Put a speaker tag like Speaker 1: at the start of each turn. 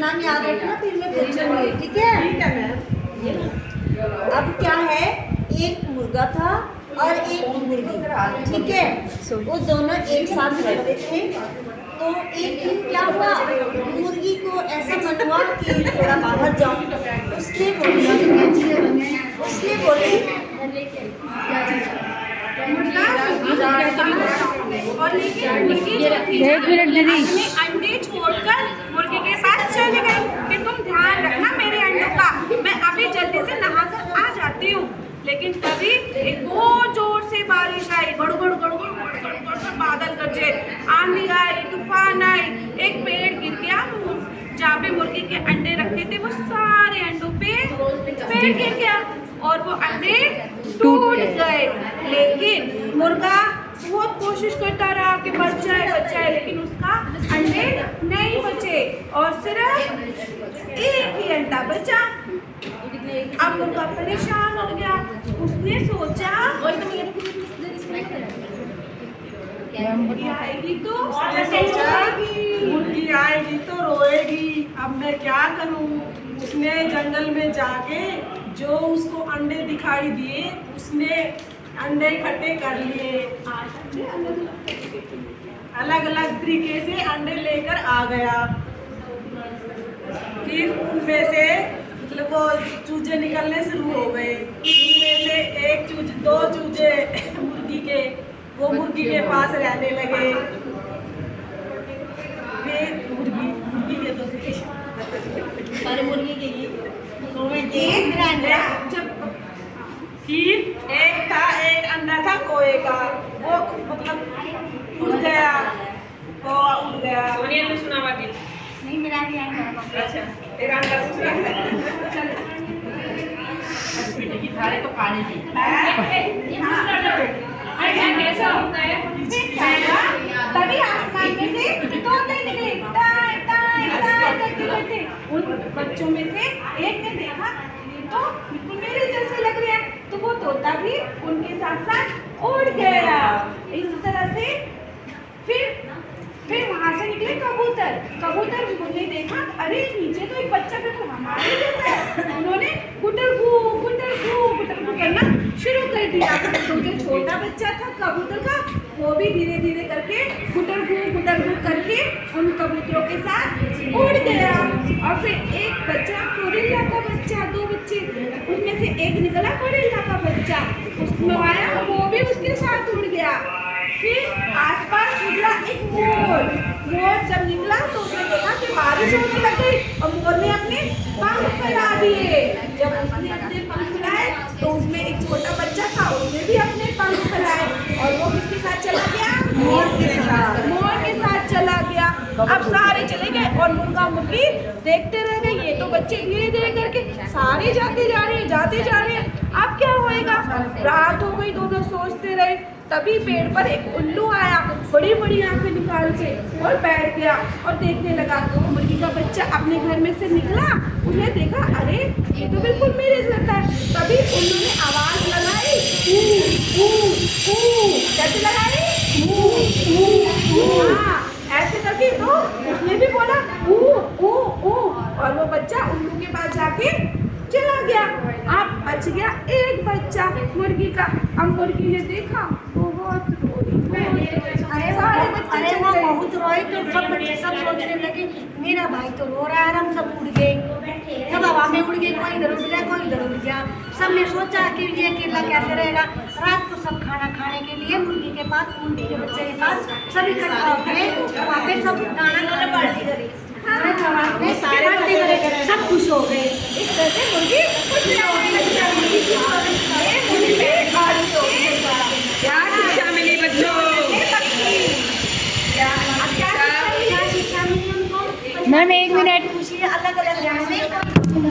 Speaker 1: नाम याद रखना, फिर मैं पूछूंगी, ठीक है?
Speaker 2: ठीक है मैम।
Speaker 1: अब क्या है, एक मुर्गा था और एक मुर्गी, ठीक है? वो दोनों एक साथ रहते थे। तो एक दिन क्या हुआ, मुर्गी को ऐसा मन हुआ कि थोड़ा बाहर जाऊं। उसने बोले
Speaker 2: और लेकिन मुर्गी अपने अंडे छोड़कर मुर्गी के साथ चली गई कि तुम ध्यान रखना मेरे अंडों का, मैं अभी जल्दी से नहाकर आ जाती हूँ। लेकिन तभी एक बहुत जोर से बारिश आई, गड़ गड़ गड़ गड़ गड़ गड़ गड़ बादल गरजे, आंधी आई, तूफान आई, एक पेड़ गिर गया। जहाँ पे मुर्गी के अंडे रखे थे वो सारे अंडों पे पेड़ गिर गया और वो अंडे टूट गए। लेकिन मुर्गा बहुत कोशिश करता रहा कि बच जाए, लेकिन उसका अंडे नहीं बचे और सिर्फ एक ही अंडा बचा। अब मुर्गा परेशान हो गया, उसने सोचा मुर्गी आएगी तो रोएगी, अब मैं क्या करूं। उसने जंगल में जाके जो उसको अंडे दिखाई दिए उसने अंडे इकट्ठे कर लिए, अलग अलग तरीके से अंडे लेकर आ गया। फिर उनमें से मतलब वो चूजे निकलने शुरू हो गए। उनमें से एक चूजे, दो चूजे मुर्गी के, वो मुर्गी के पास रहने लगे। फिर मुर्गी के तो एक अंडा था कोए का, वो मतलब उड़ गया, कौवा उड़ गया। सोनिया ने सुना बाकी नहीं, मेरा भी अंडा। अच्छा तेरा अंडा सुना की थाली तो पानी की कैसा होता है। तभी आसमान में से तोते निकले, टाई टाई टाई करते करते। उन बच्चों में से एक ने देखा ये तो बिल्कुल मेरे जैसे लग रहे हैं, तो वो तोता भी उनके साथ साथ उड़ गया। इस तरह से फिर वहां से निकले कबूतर ने देखा अरे नीचे तो एक बच्चा बिल्कुल हमारे जैसा है। उन्होंने गुटर गु करना शुरू कर दिया। तो जो छोटा बच्चा था कबूतर का, वो भी धीरे धीरे करके गुटर गु करके उन कबूतरों के साथ उड़ गया। और फिर एक बच्चा गोरिल्ला का बच्चा, दो बच्चे, उसमें से एक निकला गोरिल्ला का बच्चा, उसमें आया, वो भी उसके साथ उड़ गया। फिर आसपास निकला एक मोर जब निकला तो उसने देखा कि बारिश होने लग गई और मोर ने अपने पंख फैला दिए। जब उसने अपने पंख फैलाए तो उसमें एक छोटा बच्चा था, उसने भी अपने पंख फैलाए और वो किसके साथ चला गया, मोर के साथ चला गया। अब सारे चले गए और मुर्गा मुर्गी देखते रह गए। ये तो बच्चे धीरे धीरे करके सारे जाते जा रहे हैं। अब क्या होएगा, रात हो गई, दोनों सोचते रहे। तभी पेड़ पर एक उल्लू आया, बड़ी बड़ी आंखें निकाल के और बैठ गया और देखने लगा। मुर्गी का बच्चा अपने घर में से निकला, उसने देखा अरे ये तो बिल्कुल मेरे जैसा है। तभी उल्लू ने आवाज लगाई, ऊ ऊ ऊ। कैसे लगाई, ऊ ऊ ऊ। हाँ ऐसे करके तो उसने भी बोला ऊ ऊ ऊ और वो बच्चा उल्लू के पास जाके चला गया। अब बच गया एक बच्चा मुर्गी का। अब मुर्गी ने देखा बहुत रोई।
Speaker 1: अरे वो बहुत रोए तो सब बच्चे सब सोचने लगे मेरा भाई तो रो रहा है, हम सब उड़ गए, सब हवा में उड़ गए, कोई इधर उड़ गया कोई इधर उड़ गया। सबने सोचा कि ये अकेला कैसे रहेगा। रात को सब खाना खाने के लिए मुर्गी के पास, मुर्गी के बच्चे के पास सब इकट्ठा हो गए, वहाँ पे सब खाना खाने पार्टी करे, सब खुश हो गए। इस तरह से मुर्गी खुश होने लगी।
Speaker 2: क्या शिक्षा मिली बच्चों?
Speaker 1: क्या शिक्षा मिली उनको?
Speaker 3: Ma'am 1 minute.
Speaker 1: खुशी अलग अलग